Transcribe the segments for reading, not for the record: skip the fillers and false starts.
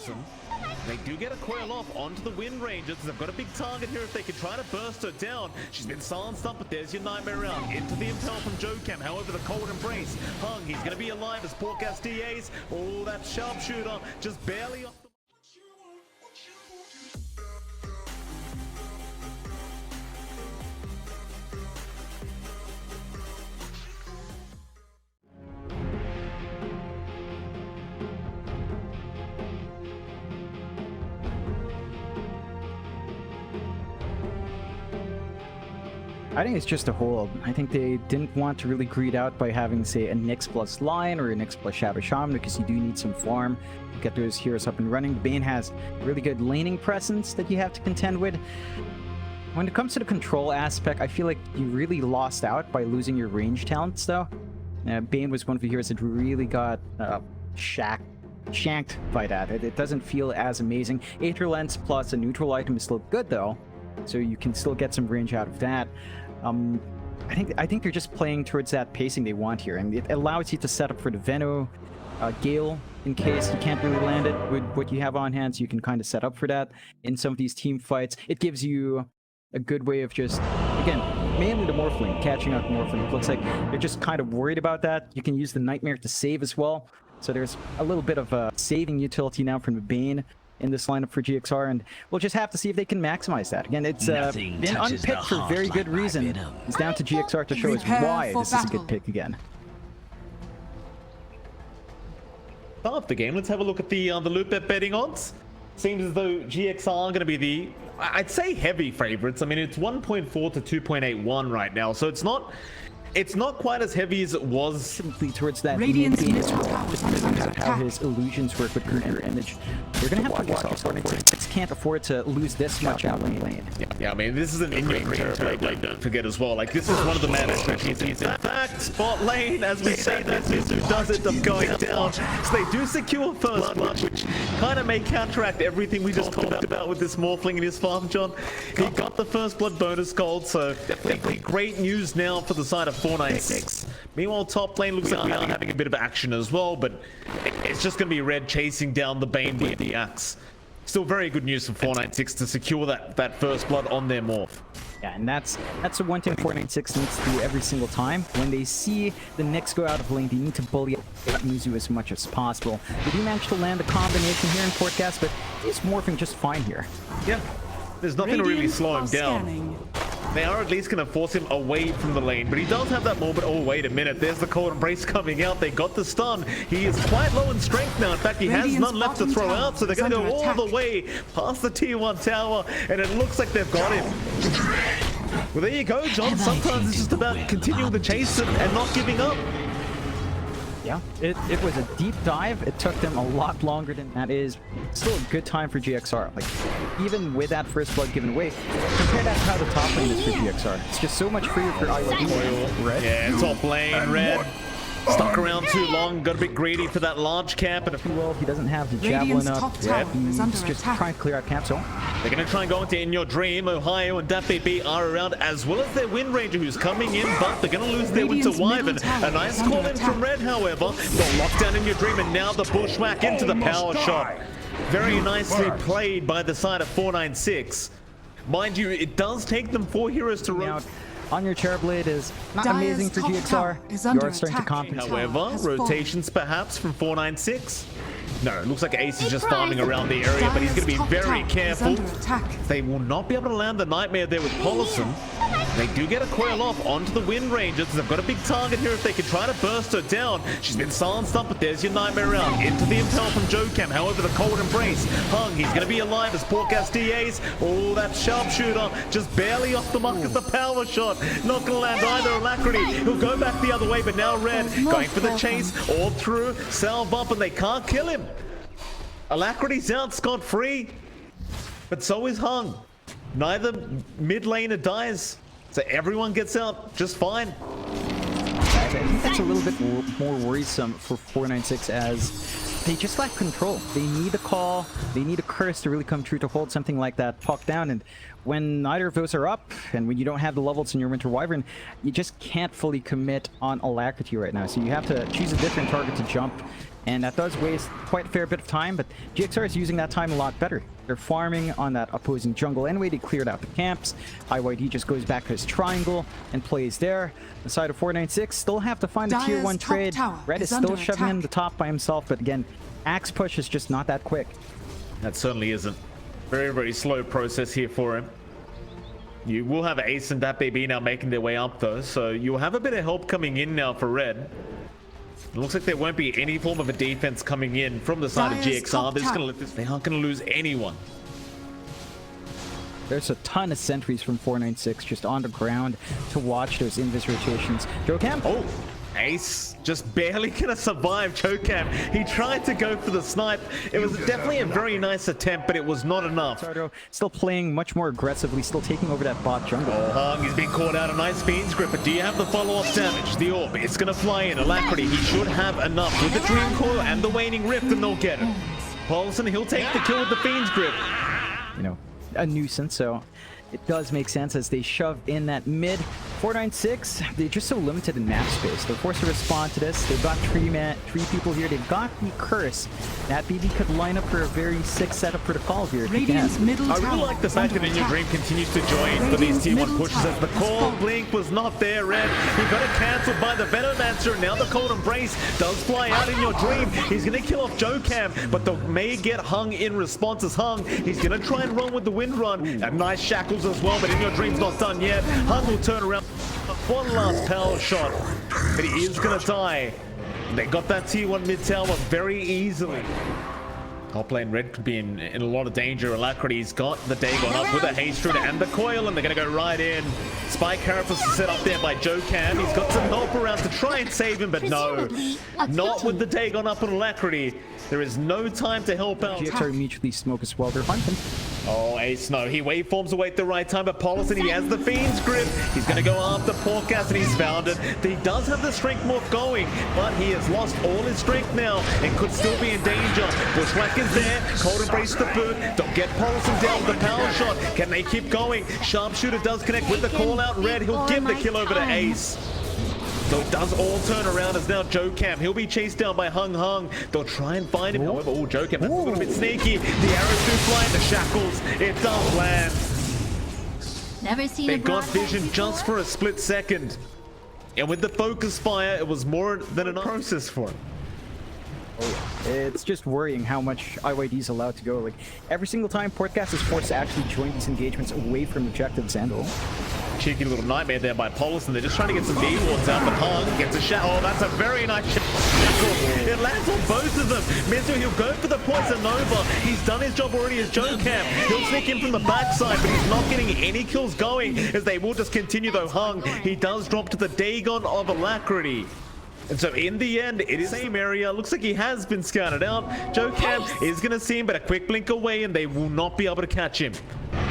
Paulison. They do get a coil off onto the Wind Rangers. They've got a big target here if they can try to burst her down. She's been silenced up, but there's your Nightmare round. Into the intel from Jocam. However, the Cold Embrace hung. He's going to be alive as Portgas DAs. Oh, that sharpshooter just barely off the... I think it's just a hold. I think they didn't want to really greed out by having, say, a Nyx plus Lion or a Nyx plus Shadow Shaman, because you do need some farm to get those heroes up and running. The Bane has really good laning presence that you have to contend with. When it comes to the control aspect, I feel like you really lost out by losing your range talents, though. Bane was one of the heroes that really got shanked by that. It doesn't feel as amazing. Aether Lens plus a neutral item is still good, though, so you can still get some range out of that. I think they're just playing towards that pacing they want here, and it allows you to set up for the Veno Gale in case you can't really land it with what you have on hand, so you can kind of set up for that in some of these team fights. It gives you a good way of just, again, mainly the Morphling, catching up Morphling. It looks like they're just kind of worried about that. You can use the Nightmare to save as well, so there's a little bit of a saving utility now from the Bane in this lineup for GXR, and we'll just have to see if they can maximize that. Again, it's been unpicked for very good reason. It's down to GXR to show us why this is a good pick again. Start of the game, let's have a look at the loop bet betting odds. Seems as though GXR are going to be the, I'd say, heavy favorites. I mean, it's 1.4 to 2.81 right now, so it's not quite as heavy as it was. Simply towards that Radiant's how his illusions work with mirror image. You're gonna have to watch out. 496 can't afford to lose this much out lane. Yeah, I mean, this is an INYOURDREAM territory, don't forget as well. Like, this is one of the man expertise. In fact, spot lane, as we say, this is who does it up going down. So they do secure first blood, which kind of may counteract everything we just talked about with this Morphling in his farm, John. He got the first blood bonus gold, so definitely great news now for the side of 496. Meanwhile, top lane looks like we are having a bit of action as well, but it's just going to be Red chasing down the Bane with the axe. Still very good news for 496 to secure that first blood on their morph. Yeah, and that's the one thing 496 needs to do every single time. When they see the Nyx go out of lane, they need to bully Mizu as much as possible. They do manage to land a combination here in Portgas, but he's morphing just fine here. Yeah, there's nothing to really slow him down. They are at least going to force him away from the lane, but he does have that moment. Oh, wait a minute. There's the Cold Embrace coming out. They got the stun. He is quite low in strength now. In fact, he has none left to throw out, so they're going to go all the way past the tier 1 tower, and it looks like they've got him. Well, there you go, John. Sometimes it's just about continuing the chase and not giving up. Yeah, it was a deep dive. It took them a lot longer than that. Is still a good time for GXR. Like, even with that first blood given away, compare that to how the top lane is for GXR. It's just so much freer for INYOURDREAM. Red. Yeah, top lane, Red. Stuck around too long, got a bit greedy for that large camp, and well, he doesn't have the javelin up. He's just trying to clear out camp zone. They're going to try and go into INYOURDREAM. Ohio and DAPB are around, as well as their Wind Ranger, who's coming in, but they're going to lose their Winter Wyvern. A nice call in from Red, however. Got locked down INYOURDREAM, and now the bushwhack into the power shot. Very nicely played by the side of 496. Mind you, it does take them 4 heroes to run. On your Chairblade is not amazing for GXR. You're starting to compensate. However, rotations perhaps from 496. No, it looks like Ace is just farming around the area, but he's going to be very careful. They will not be able to land the Nightmare there with Paulison. They do get a coil off onto the Wind Rangers. They've got a big target here if they can try to burst her down. She's been silenced up, but there's your Nightmare round. Into the intel from Jocam. However, the Cold Embrace hung. He's going to be alive as Portgas DAs. Oh, that sharpshooter just barely off the mark of the power shot. Not going to land either. Alacrity. He'll go back the other way, but now Red going for the chase all through. Salve up, and they can't kill him. Alacrity's out scot-free, but so is Hung. Neither mid laner dies, so everyone gets out just fine. I think that's a little bit more worrisome for 496, as they just lack control. They need a call, they need a curse to really come true to hold something like that puck down, and when neither of those are up, and when you don't have the levels in your Winter Wyvern, you just can't fully commit on Alacrity right now. So you have to choose a different target to jump And that does waste quite a fair bit of time, but GXR is using that time a lot better. They're farming on that opposing jungle anyway. They cleared out the camps. IYD just goes back to his triangle and plays there. The side of 496 still have to find a tier 1 trade. Red is still shoving in the top by himself, but again, Axe push is just not that quick. That certainly isn't. Very, very slow process here for him. You will have Ace and that baby now making their way up though, so you'll have a bit of help coming in now for Red. It looks like there won't be any form of a defense coming in from the side of GXR. They're just gonna let this, they aren't gonna lose anyone. There's a ton of sentries from 496 just on the ground to watch those invis rotations. JoeCam. Oh, Ace just barely gonna survive JoeCam. He tried to go for the snipe. It was definitely a very nice attempt, but it was not enough. Sardo still playing much more aggressively, still taking over that bot jungle. Oh, Hung, he's been caught out. A nice Fiend's Grip, but do you have the follow-up damage? The orb, it's gonna fly in. Alacrity, he should have enough with the Dream Coil and the Waning Rift, and they'll get it. Paulson, he'll take the kill with the Fiend's Grip. You know, a nuisance, so it does make sense as they shove in that mid. 496, they're just so limited in map space. They're forced to respond to this. They've got three people here. They've got the Curse. That BB could line up for a very sick setup for the call here. I really like the fact that INYOURDREAM continues to join for these tier 1 pushes as the call blink was not there, Red. He got it cancelled by the Venomancer. Now the Cold Embrace does fly out INYOURDREAM. He's going to kill off JoeCam, but they may get Hung in response as Hung. He's going to try and run with the Wind Run. And nice shackles as well, but INYOURDREAM's not done yet. Hung will turn around. One last power shot, but he is going to die. They got that tier 1 mid tower very easily. Top lane Red could be in a lot of danger. Alacrity's got the Dagon up with a haste rune and the coil, and they're going to go right in. Spike Carapace is set up there by JoeCam. He's got some help around to try and save him, but no. Not with the Dagon up on Alacrity. There is no time to help out. GXR immediately smoke as well. They're hunting. Oh, Ace, no. He waveforms away at the right time, but Paulson, he has the Fiend's Grip. He's going to go after Portgas, and he's found it. He does have the Strength Morph going, but he has lost all his strength now and could still be in danger. Bushwhack is there. Cold Embrace the boot. Don't get Paulson down with the power shot. Can they keep going? Sharpshooter does connect with the call-out Red. He'll give the kill over to Ace. So it does all turn around as now JoeCam. He'll be chased down by Hung. They'll try and find him. However, JoeCam, that's a little bit sneaky. The arrows do fly in the shackles. It does land. Never seen they got vision just for a split second. And with the focus fire, it was more than enough process for him. It's just worrying how much IYD is allowed to go. Like, every single time Portgas is forced to actually join these engagements away from objectives and all. Cheeky little nightmare there by Paulson. They're just trying to get some V-wards out, but Hung gets a shot. Oh, that's a very nice shot. It lands on both of them. Mizu, he'll go for the Poison Nova. He's done his job already as JoeCam. He'll sneak in from the backside, but he's not getting any kills going, as they will just continue though. Hung, he does drop to the Dagon of Alacrity. And so in the end, it is the same area. Looks like he has been scouted out. JoeCam is going to see him, but a quick blink away, and they will not be able to catch him.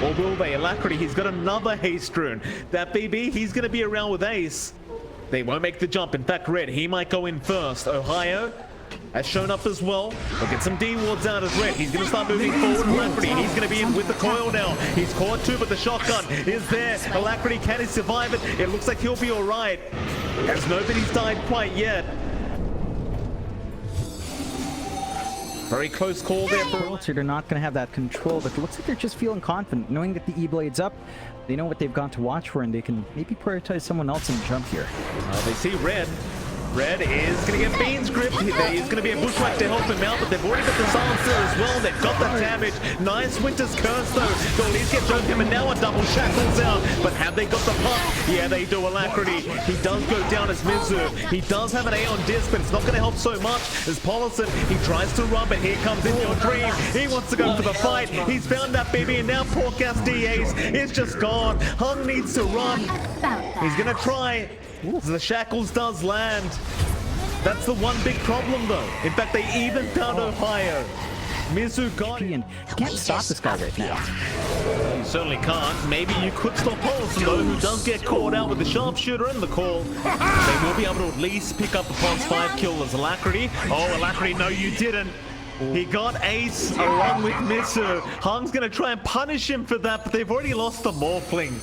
Or will they? Alacrity, he's got another haste rune. That BB, he's going to be around with Ace. They won't make the jump. In fact, Red, he might go in first. Ohio has shown up as well. We'll get some D-wards out as Red. He's going to start moving forward. Alacrity, he's going to be in with the coil now. He's caught too, but the shotgun is there. Alacrity, can he survive it? It looks like he'll be all right, as nobody's died quite yet. Very close call there for... So they're not going to have that control, but it looks like they're just feeling confident, knowing that the E-Blade's up. They know what they've got to watch for, and they can maybe prioritize someone else in the jump here. They see Red. Red is going to get Fiend's Grip. There is going to be a Bushwhack to help him out, but they've already got the Silencer as well. They've got the damage. Nice Winter's Curse, though. They'll at least get JoeCam, and now a double shackles out. But have they got the pump? Yeah, they do. Alacrity. He does go down as Mizu. He does have an A on disc, but it's not going to help so much as Paulson. He tries to run, but here comes INYOURDREAM. He wants to go for the fight. He's found that baby, and now Portgas DAs is just gone. Hung needs to run. He's going to try. The shackles does land. That's the one big problem, though. In fact, they even found Ohio. Mizu got it. You can't stop this guy right now. You certainly can't. Maybe you could stop Paulson, though, who does get caught out with the sharpshooter and the call. They will be able to at least pick up the plus 5 kill as Alacrity. Oh, Alacrity, no, you didn't. He got Ace along with Mizu. Hung's going to try and punish him for that, but they've already lost the Morphling.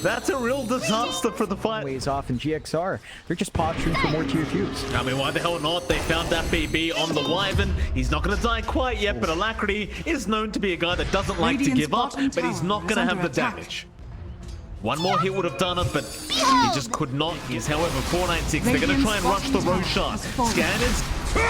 That's a real disaster for the fight. Ways off in GXR. They're just posturing for more tier 2s. I mean, why the hell not? They found that BB on the Wyvern. He's not going to die quite yet, but Alacrity is known to be a guy that doesn't like to give up, but he's not going to have the damage. One more hit would have done it, but he just could not. He's, however, 496. They're going to try and rush the Roshan. Scanners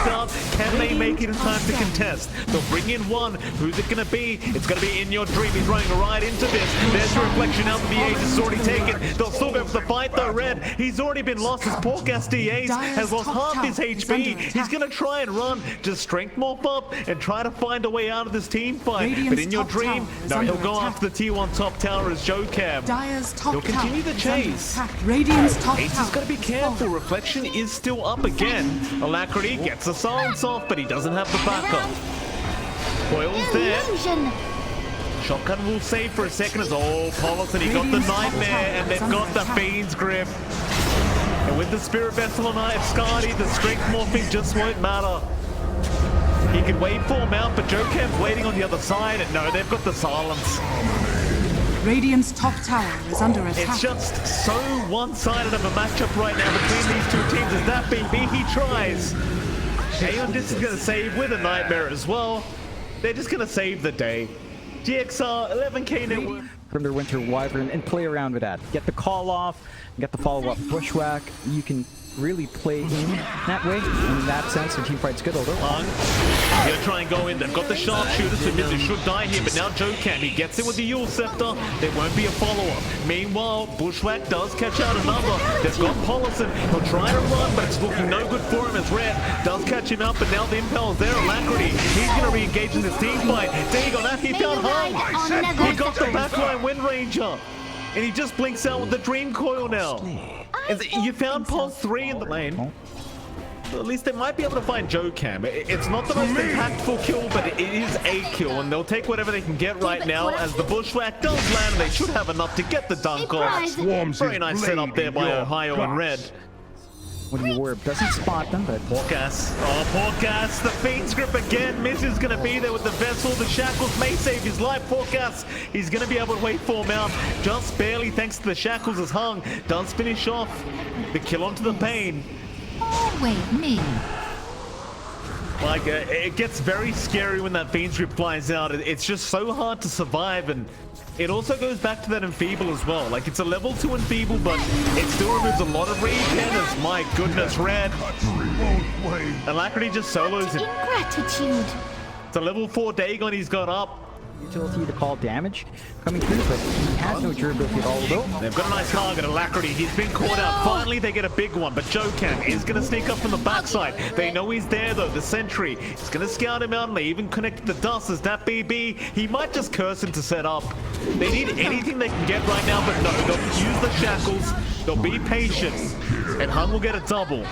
out. Can they make it in time to contest? They'll bring in one. Who's it going to be? It's going to be In Your Dream. He's running right into this. There's the reflection out. The Ace is already taken. They'll still go for the fight though. Red, he's already been lost. His poor Gasti Ace has lost half his HP. He's going to try and run, just strength morph up and try to find a way out of this team fight. But In Your Dream, no, he'll go after the T1 top tower as Joe Cam. He'll continue the chase. Ace is going to be careful. Reflection is still up again. Alacrity gets the silence off, but he doesn't have the backup. Coil's there. Shotgun will save for a second as Paulus, and he got the Nightmare, and they've got the Fiend's Grip. And with the Spirit Vessel on Scardy, the strength morphing just won't matter. He can waveform out, but Joe Cam's waiting on the other side, and no, they've got the silence. Radiant's top tower is under attack. It's just so one-sided of a matchup right now between these two teams. As that BB, he tries. Aeon is going to save with a Nightmare as well. They're just going to save the day. GXR, 11k network. From their Winter Wyvern and play around with that. Get the call off, get the follow-up bushwhack. You can really play in that way. In that sense, the team fight's good, although He's gonna try and go in. They've got the sharpshooter, so Mizu should die here, but now Joe Cam, he gets it with the Yule Scepter. There won't be a follow-up. Meanwhile, Bushwhack does catch out another. They've got Paulison. He'll try to run, but it's looking no good for him as Red does catch him out, but now the Impel's there. Alacrity, he's gonna re-engage in this team fight. There you go, that he found Hung. He got the backline Wind Ranger. And he just blinks out with the Dream Coil now. You found Pulse 3 in the lane. So at least they might be able to find Joe Cam. It's not the most impactful kill, but it is a kill, and they'll take whatever they can get right now as the Bushwhack does land. They should have enough to get the dunk off. Very nice setup there by Ohio and Red. when the orb doesn't spot them, but Porkas. Oh, Porkas. The Fiend's Grip again. Miz is going to be there with the Vessel. The Shackles may save his life. Porkas, he's going to be able to waveform out just barely thanks to the Shackles as Hung does finish off the kill onto the Pain. Oh, wait, me. Like, it gets very scary when that Fiend's Grip flies out. It's just so hard to survive, and it also goes back to that Enfeeble as well. Like, it's a level 2 Enfeeble, but it still removes a lot of regen. My goodness, Red. Alacrity just solos it. Ingratitude. It's a level 4 Dagon he's got up. Utility to call damage coming through, but he has no durability at all, though. They've got a nice target, Alacrity. He's been caught out. Finally, they get a big one, but Jokan is going to sneak up from the backside. They know he's there, though. The Sentry is going to scout him out, and they even connect the dust as that BB. He might just curse him to set up. They need anything they can get right now, but no, they'll use the Shackles. They'll be patient, and Hung will get a double.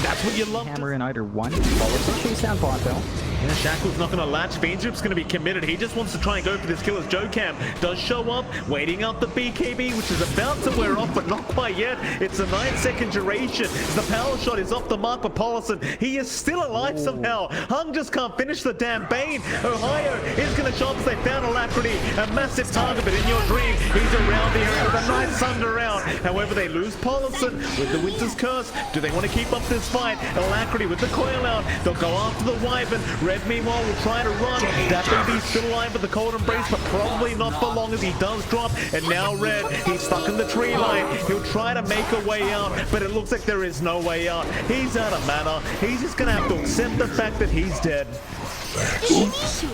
That's what you love. Hammer in either one. Follows the chase down bot, though. Yeah, Shackle's not going to latch. Fiend's Grip's going to be committed. He just wants to try and go for this kill as Jokam does show up, waiting out the BKB, which is about to wear off, but not quite yet. It's a 9-second duration. The power shot is off the mark for Paulison. He is still alive somehow. Hung just can't finish the damn Bane. Ohio is going to show up. They found Alacrity, a massive target, but in your dream, he's around the area with a nice thunder round. However, they lose Paulison with the Winter's Curse. Do they want to keep up this fight? Alacrity with the coil out. They'll go after the Wyvern. Red, meanwhile, will try to run. That BB's still alive with the Cold Embrace, but probably not for long as he does drop. And now Red, he's stuck in the tree line. He'll try to make a way out, but it looks like there is no way out. He's out of mana. He's just going to have to accept the fact that he's dead.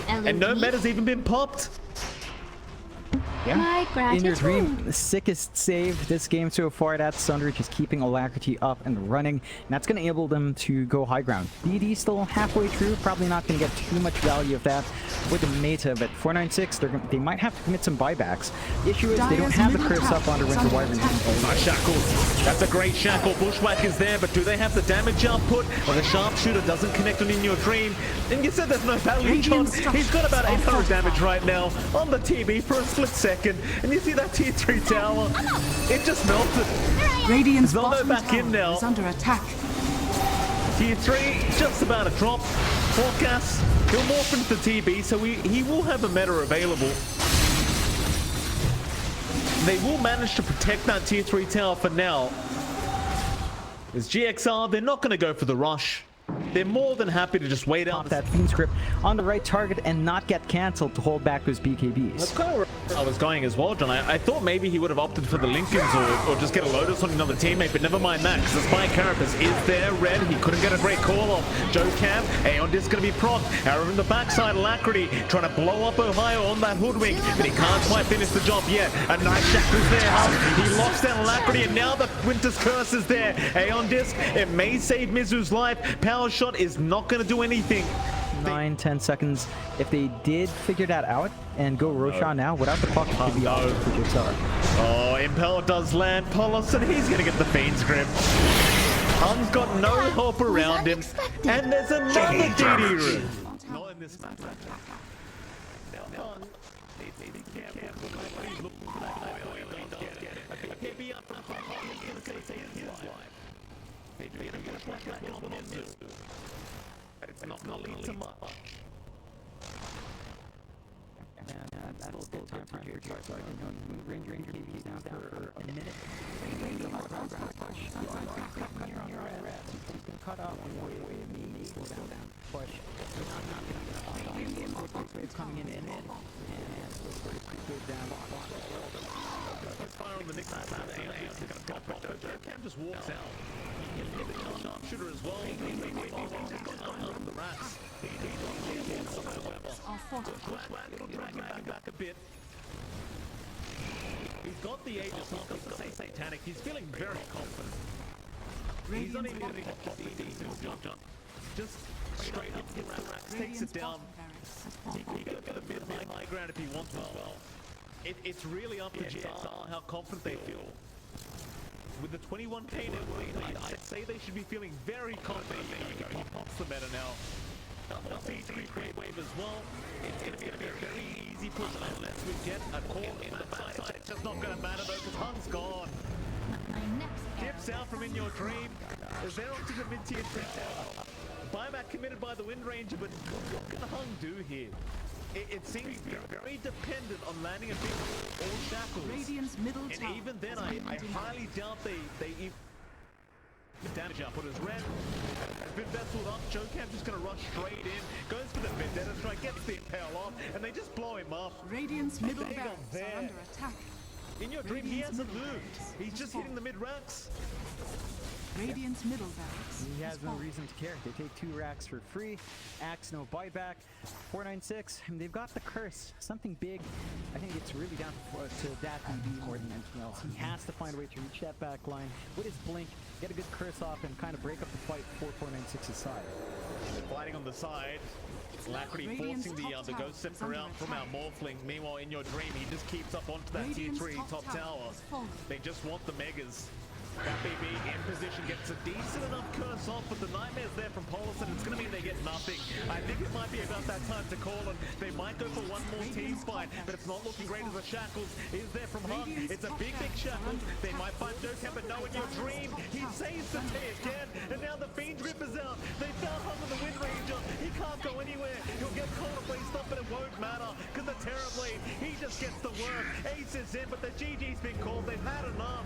And no meta's even been popped. Yeah. In Your Dream, the sickest save this game so far. That's Sunder just keeping Alacrity up and running, and that's going to enable them to go high ground. BD still halfway through, probably not going to get too much value of that with the meta, but 496, they might have to commit some buybacks. Issue is they don't have the curse up on their Winter Wyvern. Nice Shackles. That's a great Shackle. Bushwhack is there, but do they have the damage output? Or the Sharpshooter doesn't connect on In Your Dream. And you said there's no value on. He's got about 800 damage right now on the TB for a split second. And you see that tier 3 tower? It just melted. Radiant's bottom back in now. Is under attack. Tier 3 just about to drop. Forecast. He'll morph into the TB, so he will have a meta available. They will manage to protect that tier 3 tower for now. As GXR, they're not going to go for the rush. They're more than happy to just wait out that Fiend's Grip on the right target and not get cancelled to hold back those BKBs. That's kind of where I was going as well, John. I thought maybe he would have opted for the Lincolns or just get a Lotus on another teammate, but never mind that, because the Spy Carapace is there, red. He couldn't get a great call off. Joe Cam, Aeon Disc going to be proc. Arrow in the backside, Alacrity trying to blow up Ohio on that Hoodwink, but he can't quite finish the job yet. A Night Shackle's there. He locks down Alacrity, and now the Winter's Curse is there. Aeon Disc, it may save Mizu's life. Power Shot is not going to do anything. 9-10 seconds. If they did figure that out and go Roshan now without the puck, it could be awesome for GXR. Oh, Impel does land. Paulus, and he's going to get the Fiend's Grip. Hun's got no help around him, and there's another DD room. Not in this match. It's not going to lead to much. That'll be time for GXR, so I can move range KBs down for a minute. He's been cut off way slow down. Push. It's coming in and pretty good down. Let's fire on the next side. Cam just walks out. Shooter as well. The rats. Back a bit. He's got the Aegis, not to say Satanic. He's feeling very confident. He's not even getting jump. Just straight up the rats. Takes it down. He can get a bit high ground if he wants as well. It's really up to GXR how confident they feel. With the 21k net, I'd say they should be feeling very confident. He pops the meta now. Great wave as well. It's going to be a very easy push unless we get a call in the backside. It's just not going to matter though, because Hun's gone. Dips out from In Your Dream. Is there onto the mid-tier tower? Buyback committed by the Wind Ranger, but what can Hun do here? It seems very dependent on landing a big all shackles. Radiant's middle And tower even then, I highly doubt they even damage output is red. Been vesseled up. Joe Cam's just going to rush straight in. Goes for the vendetta strike, gets the impale off, and they just blow him up. Radiant's middle barracks are under attack. In Your Dream, he hasn't moved. He's just hitting the mid racks. Radiant's middle barracks. He has no reason to care. They take 2 racks for free. Axe, no buyback. 496. And they've got the curse. Something big. I think it's really down to that DB more than anything else. He has to find a way to reach that back line with his blink, get a good curse off, and kind of break up the fight for 496's side. Fighting on the side. Alacrity forcing the Ghost Scepter out from our Morphling. Meanwhile, In Your Dream, he just keeps up onto that tier 3 top tower. They just want the Megas. That BB in position gets a decent enough curse off, but the Nightmare's there from Polison. It's going to mean they get nothing. I think it might be about that time to call it. They might go for one more team fight, but it's not looking great as the Shackles is there from Hun. It's a big Shackles. They might find Joe Camp, but no, In Your Dream. He saves the T again, and now the Fiend's Grip is out. They found Hun with the Wind Ranger. He can't go anywhere. He'll get caught if they stop, but it won't matter, because the Terrorblade, he just gets the work. Ace is in, but the GG's been called. They've had enough.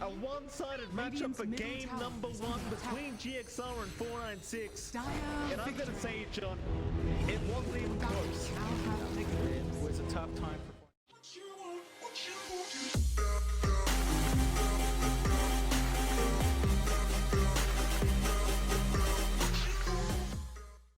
A one-sided matchup for game number 1 between GXR and 496. And I'm going to say it, John, it wasn't even close. It was a tough time for